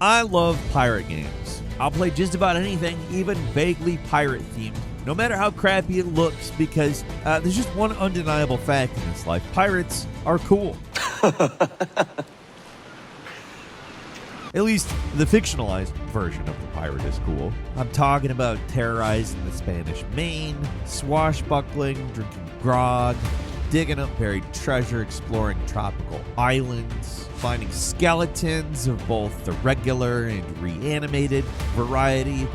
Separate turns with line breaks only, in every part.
I love pirate games. I'll play just about anything, even vaguely pirate-themed, no matter how crappy it looks, because there's just one undeniable fact in this life. Pirates are cool. At least the fictionalized version of the pirate is cool. I'm talking about terrorizing the Spanish Main, swashbuckling, drinking grog, digging up buried treasure, exploring tropical islands, finding skeletons of both the regular and reanimated variety,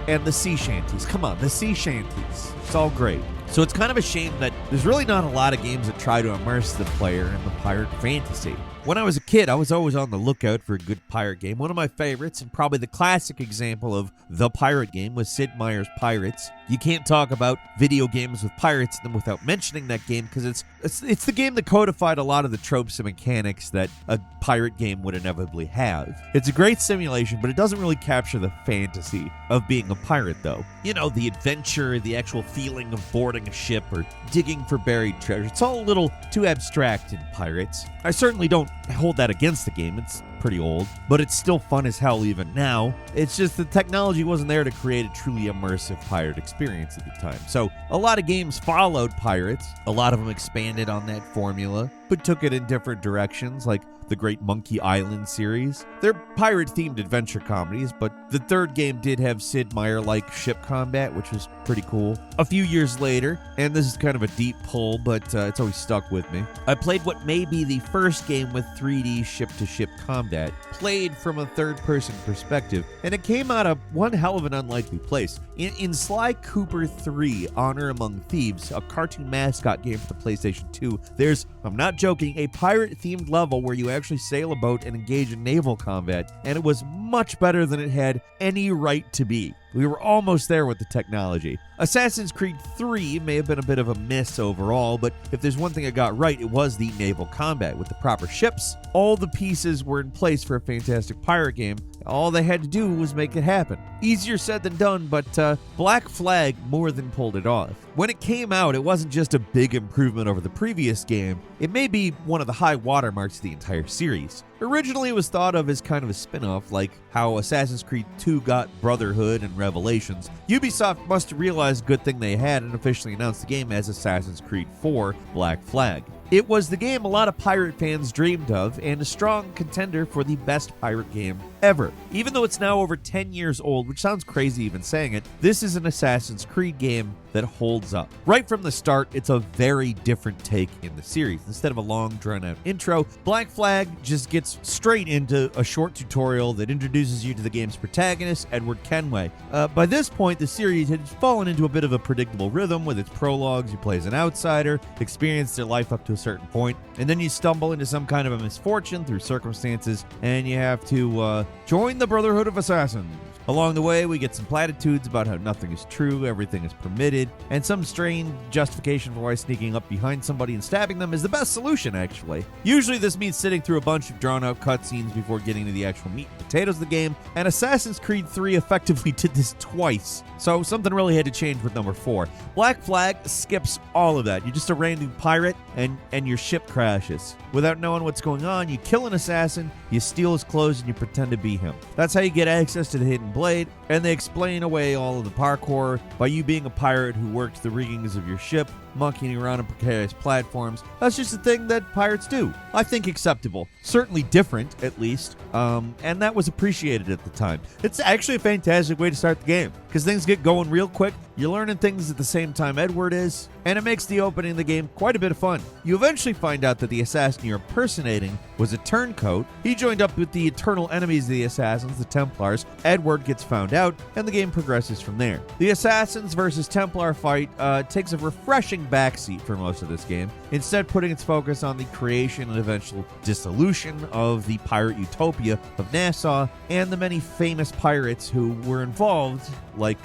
and the sea shanties. Come on, the sea shanties. It's all great. So it's kind of a shame that there's really not a lot of games that try to immerse the player in the pirate fantasy. When I was a kid, I was always on the lookout for a good pirate game. One of my favorites, and probably the classic example of the pirate game, was Sid Meier's Pirates. You can't talk about video games with pirates in them without mentioning that game, because it's the game that codified a lot of the tropes and mechanics that a pirate game would inevitably have. It's a great simulation, but it doesn't really capture the fantasy of being a pirate, though. You know, the adventure, the actual feeling of boarding a ship or digging for buried treasure. It's all a little too abstract in Pirates. I certainly don't hold that against the game. It's pretty old, but it's still fun as hell even now. It's just the technology wasn't there to create a truly immersive pirate experience at the time. So a lot of games followed Pirates. A lot of them expanded on that formula, but took it in different directions, like the Great Monkey Island series. They're pirate-themed adventure comedies, but the third game did have Sid Meier-like ship combat, which was pretty cool. A few years later, and this is kind of a deep pull, but it's always stuck with me, I played what may be the first game with 3D ship-to-ship combat, played from a third-person perspective, and it came out of one hell of an unlikely place. In Sly Cooper 3, Honor Among Thieves, a cartoon mascot game for the PlayStation 2, there's, I'm not joking, a pirate-themed level where you actually sail a boat and engage in naval combat, and it was much better than it had any right to be. We were almost there with the technology. Assassin's Creed 3 may have been a bit of a miss overall, but if there's one thing I got right, it was the naval combat. With the proper ships, all the pieces were in place for a fantastic pirate game. All they had to do was make it happen. Easier said than done, but Black Flag more than pulled it off. When it came out, it wasn't just a big improvement over the previous game. It may be one of the high watermarks of the entire series. Originally, it was thought of as kind of a spin-off, like how Assassin's Creed 2 got Brotherhood and Revelations. Ubisoft must have realized a good thing they had and officially announced the game as Assassin's Creed 4 Black Flag. It was the game a lot of pirate fans dreamed of, and a strong contender for the best pirate game ever. Even though it's now over 10 years old, which sounds crazy even saying it, this is an Assassin's Creed game that holds up. Right from the start, it's a very different take in the series. Instead of a long, drawn-out intro, Black Flag just gets straight into a short tutorial that introduces you to the game's protagonist, Edward Kenway. By this point, the series had fallen into a bit of a predictable rhythm with its prologues. You play as an outsider, experience their life up to a certain point, and then you stumble into some kind of a misfortune through circumstances, and you have to join the Brotherhood of Assassins. Along the way, we get some platitudes about how nothing is true, everything is permitted, and some strange justification for why sneaking up behind somebody and stabbing them is the best solution, actually. Usually this means sitting through a bunch of drawn-out cutscenes before getting to the actual meat and potatoes of the game, and Assassin's Creed 3 effectively did this twice, so something really had to change with number 4. Black Flag skips all of that. You're just a random pirate, and your ship crashes. Without knowing what's going on, you kill an assassin, you steal his clothes, and you pretend to be him. That's how you get access to the hidden blade, and they explain away all of the parkour by you being a pirate who works the riggings of your ship, monkeying around on precarious platforms. That's just a thing that pirates do. I think acceptable. Certainly different, at least. And that was appreciated at the time. It's actually a fantastic way to start the game, because things get going real quick. You're learning things at the same time Edward is, and it makes the opening of the game quite a bit of fun. You eventually find out that the assassin you're impersonating was a turncoat. He joined up with the eternal enemies of the assassins, the Templars. Edward gets found out, and the game progresses from there. The Assassins versus Templar fight takes a refreshing backseat for most of this game, instead putting its focus on the creation and eventual dissolution of the pirate utopia of Nassau and the many famous pirates who were involved, like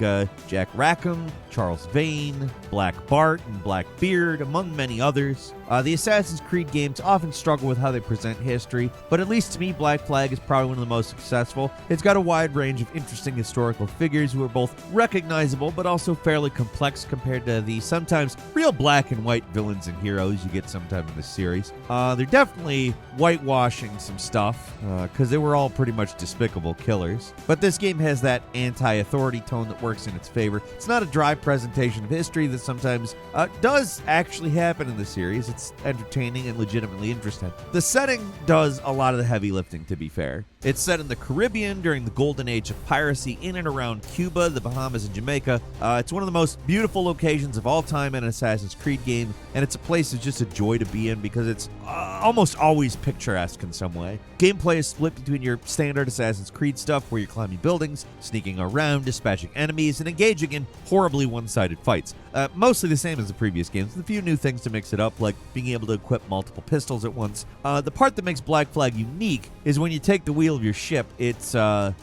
Jack Rackham, Charles Vane, Black Bart, and Blackbeard, among many others. The Assassin's Creed games often struggle with how they present history, but at least to me, Black Flag is probably one of the most successful. It's got a wide range of interesting historical figures who are both recognizable, but also fairly complex compared to the sometimes really real black and white villains and heroes you get sometime in this series. They're definitely whitewashing some stuff because they were all pretty much despicable killers. But this game has that anti-authority tone that works in its favor. It's not a dry presentation of history that sometimes does actually happen in the series. It's entertaining and legitimately interesting. The setting does a lot of the heavy lifting, to be fair. It's set in the Caribbean during the golden age of piracy in and around Cuba, the Bahamas, and Jamaica. It's one of the most beautiful locations of all time in an Assassin's Creed game, and it's a place that's just a joy to be in because it's almost always picturesque in some way. Gameplay is split between your standard Assassin's Creed stuff, where you're climbing buildings, sneaking around, dispatching enemies, and engaging in horribly one-sided fights. Mostly the same as the previous games, with a few new things to mix it up, like being able to equip multiple pistols at once. The part that makes Black Flag unique is when you take the wheel of your ship, it's the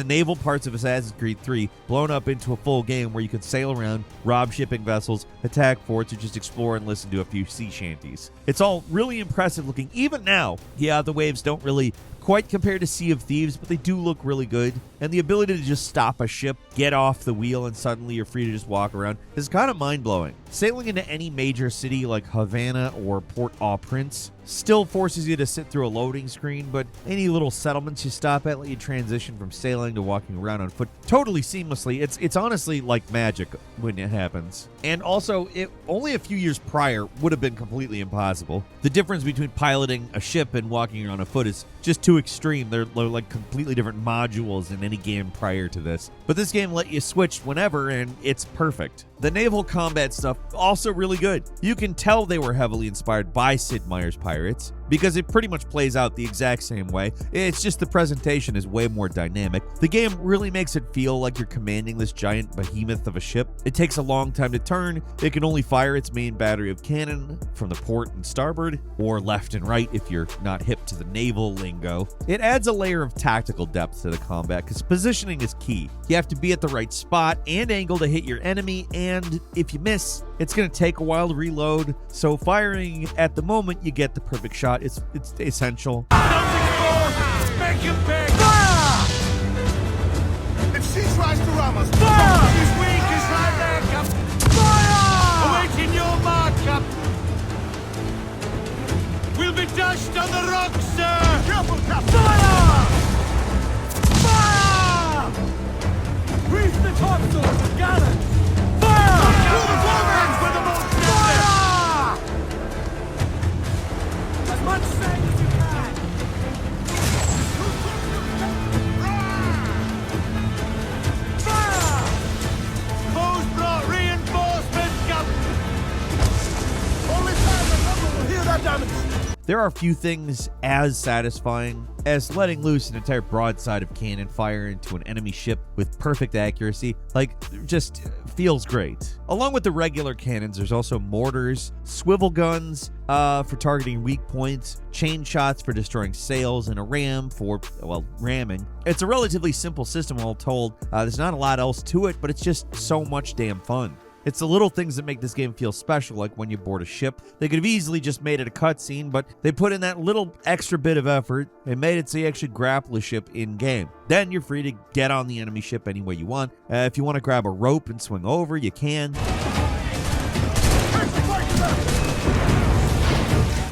naval parts of Assassin's Creed 3 blown up into a full game where you can sail around, rob shipping vessels, attack forts, or just explore and listen to a few sea shanties. It's all really impressive looking, even now. Yeah, the waves don't really quite compare to Sea of Thieves, but they do look really good. And the ability to just stop a ship, get off the wheel, and suddenly you're free to just walk around is kind of mind-blowing. Sailing into any major city like Havana or Port-au-Prince still forces you to sit through a loading screen, but any little settlements you stop at let you transition from sailing to walking around on foot totally seamlessly. It's honestly like magic when it happens. And also, it only a few years prior would have been completely impossible. The difference between piloting a ship and walking around on foot is just too extreme. They're like completely different modules in any game prior to this. But this game let you switch whenever, and it's perfect. The naval combat stuff, also really good. You can tell they were heavily inspired by Sid Meier's Pirates, because it pretty much plays out the exact same way. It's just the presentation is way more dynamic. The game really makes it feel like you're commanding this giant behemoth of a ship. It takes a long time to turn. It can only fire its main battery of cannon from the port and starboard, or left and right if you're not hip to the naval lingo. It adds a layer of tactical depth to the combat, because positioning is key. You have to be at the right spot and angle to hit your enemy, and if you miss, it's going to take a while to reload. So firing at the moment you get the perfect shot, it's essential.
Make him big! Fire! If she tries to ram us, fire! She's weak as right there, Captain. Fire! Awaiting your mark, Captain. We'll be dashed on the rocks, sir. Careful, Captain. Fire! Fire! Reef the topsails and gallants. Fire! Through the forwards with the most fire! As much sail as you can. Fire! Poe's brought reinforcements, Captain. Only time the number will hear that damage.
There are few things as satisfying as letting loose an entire broadside of cannon fire into an enemy ship with perfect accuracy. Like, just feels great. Along with the regular cannons, there's also mortars, swivel guns for targeting weak points, chain shots for destroying sails, and a ram for, well, ramming. It's a relatively simple system, all told. There's not a lot else to it, but it's just so much damn fun. It's the little things that make this game feel special, like when you board a ship. They could have easily just made it a cutscene, but they put in that little extra bit of effort and made it so you actually grapple a ship in-game. Then you're free to get on the enemy ship any way you want. If you want to grab a rope and swing over, you can.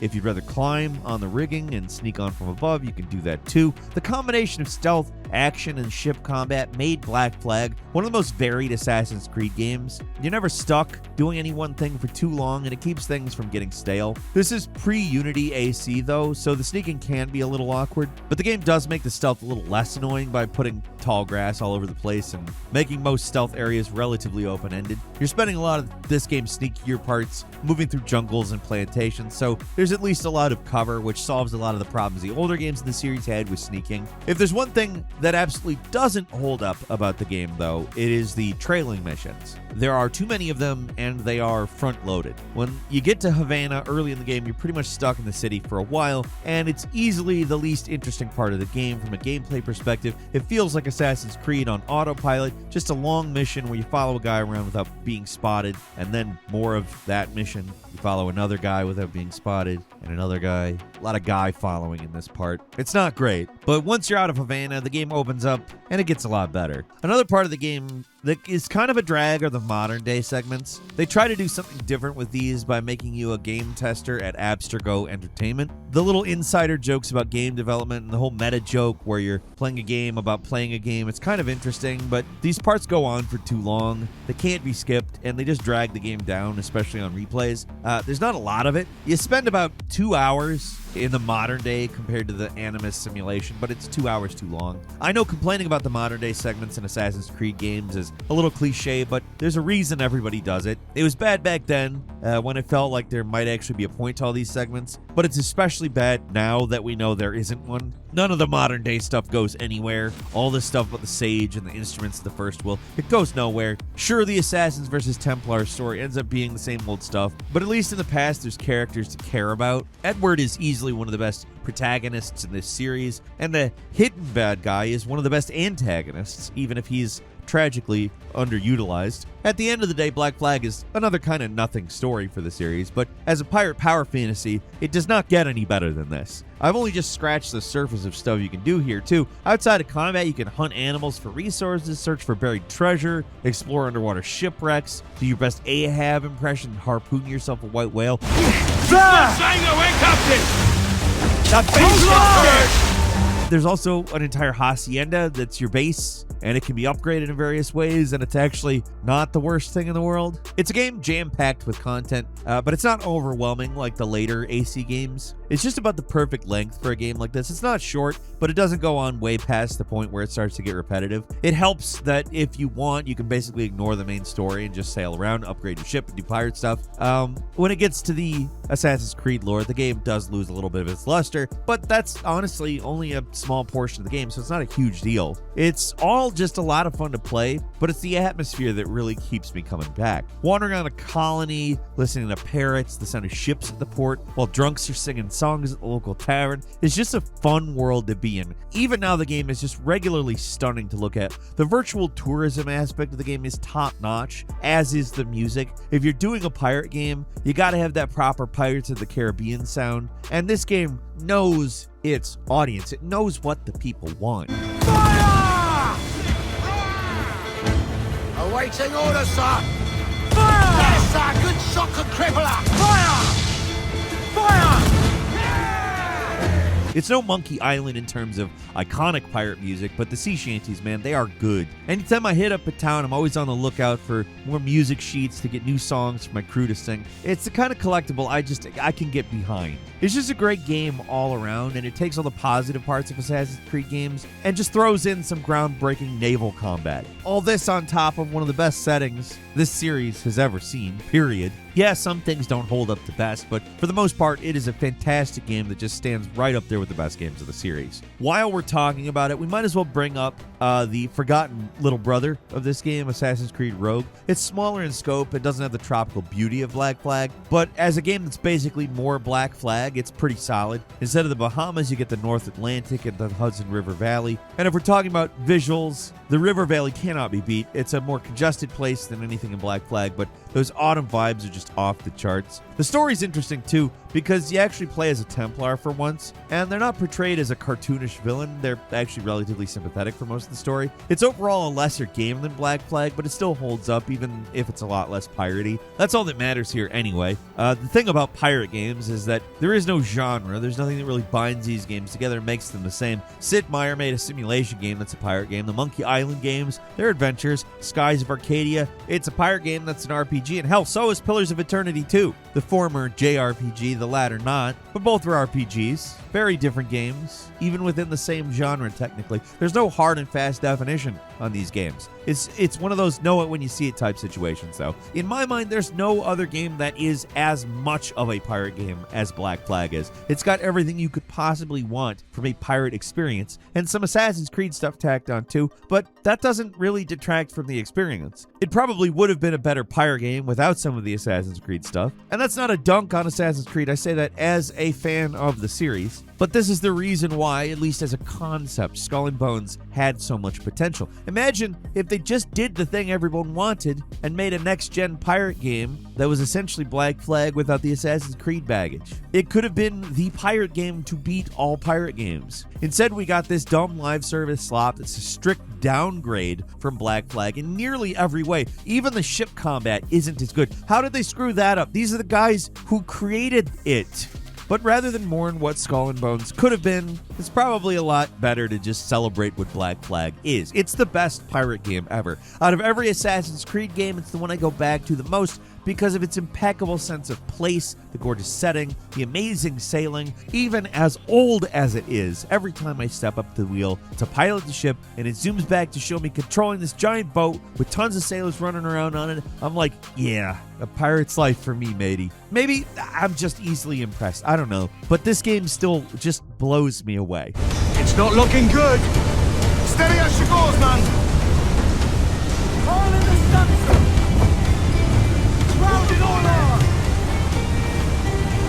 If you'd rather climb on the rigging and sneak on from above, you can do that too. The combination of stealth, action, and ship combat made Black Flag one of the most varied Assassin's Creed games. You're never stuck doing any one thing for too long, and it keeps things from getting stale. This is pre-Unity AC though, so the sneaking can be a little awkward, but the game does make the stealth a little less annoying by putting tall grass all over the place and making most stealth areas relatively open-ended. You're spending a lot of this game's sneakier parts moving through jungles and plantations, so there's at least a lot of cover, which solves a lot of the problems the older games in the series had with sneaking. If there's one thing that absolutely doesn't hold up about the game, though, it is the trailing missions. There are too many of them, and they are front-loaded. When you get to Havana early in the game, you're pretty much stuck in the city for a while, and it's easily the least interesting part of the game from a gameplay perspective. It feels like Assassin's Creed on autopilot, just a long mission where you follow a guy around without being spotted, and then more of that mission. You follow another guy without being spotted, and another guy. A lot of guy following in this part. It's not great, but once you're out of Havana, the game opens up, and it gets a lot better. Another part of the game that is kind of a drag are the modern day segments. They try to do something different with these by making you a game tester at Abstergo Entertainment. The little insider jokes about game development and the whole meta joke where you're playing a game about playing a game, it's kind of interesting, but these parts go on for too long. They can't be skipped, and they just drag the game down, especially on replays. There's not a lot of it. You spend about 2 hours in the modern day compared to the Animus simulation, but it's 2 hours too long. I know complaining about the modern day segments in Assassin's Creed games is a little cliche, but there's a reason everybody does it. It was bad back then when it felt like there might actually be a point to all these segments, but it's especially bad now that we know there isn't one. None of the modern day stuff goes anywhere. All this stuff about the Sage and the instruments of the First Will, it goes nowhere. Sure, the Assassins versus Templars story ends up being the same old stuff, but at least in the past there's characters to care about. Edward is easily one of the best protagonists in this series, and the hidden bad guy is one of the best antagonists, even if he's tragically underutilized. At the end of the day, Black Flag is another kind of nothing story for the series, but as a pirate power fantasy, it does not get any better than this. I've only just scratched the surface of stuff you can do here too. Outside of combat, you can hunt animals for resources, search for buried treasure, explore underwater shipwrecks, do your best Ahab impression, and harpoon yourself a white whale. There's also an entire hacienda that's your base, and it can be upgraded in various ways, and it's actually not the worst thing in the world. It's a game jam-packed with content, but it's not overwhelming like the later AC games. It's just about the perfect length for a game like this. It's not short, but it doesn't go on way past the point where it starts to get repetitive. It helps that if you want, you can basically ignore the main story and just sail around, upgrade your ship, and do pirate stuff. When it gets to the Assassin's Creed lore, the game does lose a little bit of its luster, but that's honestly only a small portion of the game, so it's not a huge deal. It's all just a lot of fun to play, but it's the atmosphere that really keeps me coming back. Wandering on a colony, listening to parrots, the sound of ships at the port, while drunks are singing songs at the local tavern, is just a fun world to be in. Even now, the game is just regularly stunning to look at. The virtual tourism aspect of the game is top-notch, as is the music. If you're doing a pirate game, you gotta have that proper Pirates of the Caribbean sound, and this game knows its audience. It knows what the people want.
Fire! Awaiting orders, sir! Fire! Yes, sir! Good shot could cripple her! Fire! Fire!
It's no Monkey Island in terms of iconic pirate music, but the sea shanties, man, they are good. Anytime I hit up a town, I'm always on the lookout for more music sheets to get new songs for my crew to sing. It's the kind of collectible I can get behind. It's just a great game all around, and it takes all the positive parts of Assassin's Creed games and just throws in some groundbreaking naval combat. All this on top of one of the best settings this series has ever seen, period. Yeah, some things don't hold up the best, but for the most part, it is a fantastic game that just stands right up there with the best games of the series. While we're talking about it, we might as well bring up the forgotten little brother of this game, Assassin's Creed Rogue. It's smaller in scope, it doesn't have the tropical beauty of Black Flag, but as a game that's basically more Black Flag, it's pretty solid. Instead of the Bahamas, you get the North Atlantic and the Hudson River Valley. And if we're talking about visuals, the River Valley cannot be beat. It's a more congested place than anything in Black Flag, but those autumn vibes are just off the charts. The story's interesting too, because you actually play as a Templar for once, and they're not portrayed as a cartoonish villain. They're actually relatively sympathetic for most of the story. It's overall a lesser game than Black Flag, but it still holds up, even if it's a lot less piratey. That's all that matters here anyway. The thing about pirate games is that there is no genre. There's nothing that really binds these games together and makes them the same. Sid Meier made a simulation game that's a pirate game. The Monkey Island games, they're adventures. Skies of Arcadia, it's a pirate game that's an RPG, and hell, so is Pillars of Eternity 2. The former JRPG, the latter not, but both were RPGs. Very different games, even within the same genre technically. There's no hard and fast definition on these games. It's one of those know it when you see it type situations though. In my mind, there's no other game that is as much of a pirate game as Black Flag is. It's got everything you could possibly want from a pirate experience, and some Assassin's Creed stuff tacked on too, but that doesn't really detract from the experience. It probably would have been a better pirate game without some of the Assassin's Creed stuff, and that's not a dunk on Assassin's Creed. I say that as a fan of the series. games. But this is the reason why, at least as a concept, Skull and Bones had so much potential. Imagine if they just did the thing everyone wanted and made a next-gen pirate game that was essentially Black Flag without the Assassin's Creed baggage. It could have been the pirate game to beat all pirate games. Instead, we got this dumb live service slop that's a strict downgrade from Black Flag in nearly every way. Even the ship combat isn't as good. How did they screw that up? These are the guys who created it. But rather than mourn what Skull and Bones could have been, it's probably a lot better to just celebrate what Black Flag is. It's the best pirate game ever. Out of every Assassin's Creed game, it's the one I go back to the most because of its impeccable sense of place, the gorgeous setting, the amazing sailing. Even as old as it is, every time I step up to the wheel to pilot the ship and it zooms back to show me controlling this giant boat with tons of sailors running around on it, I'm like, yeah, a pirate's life for me, matey. Maybe I'm just easily impressed. I don't know. But this game still just blows me away.
It's not looking good. Steady as she goes, man. All in the stunts. Round it all on.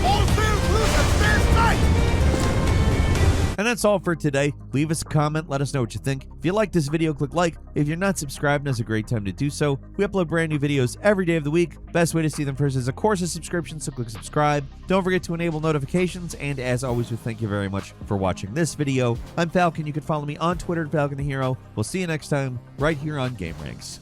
All sails loose and stay tight.
And that's all for today. Leave us a comment. Let us know what you think. If you like this video, click like. If you're not subscribed, now's a great time to do so. We upload brand new videos every day of the week. Best way to see them first is, of course, a subscription, so click subscribe. Don't forget to enable notifications. And as always, we thank you very much for watching this video. I'm Falcon. You can follow me on Twitter at Falcon the Hero. We'll see you next time right here on Gameranx.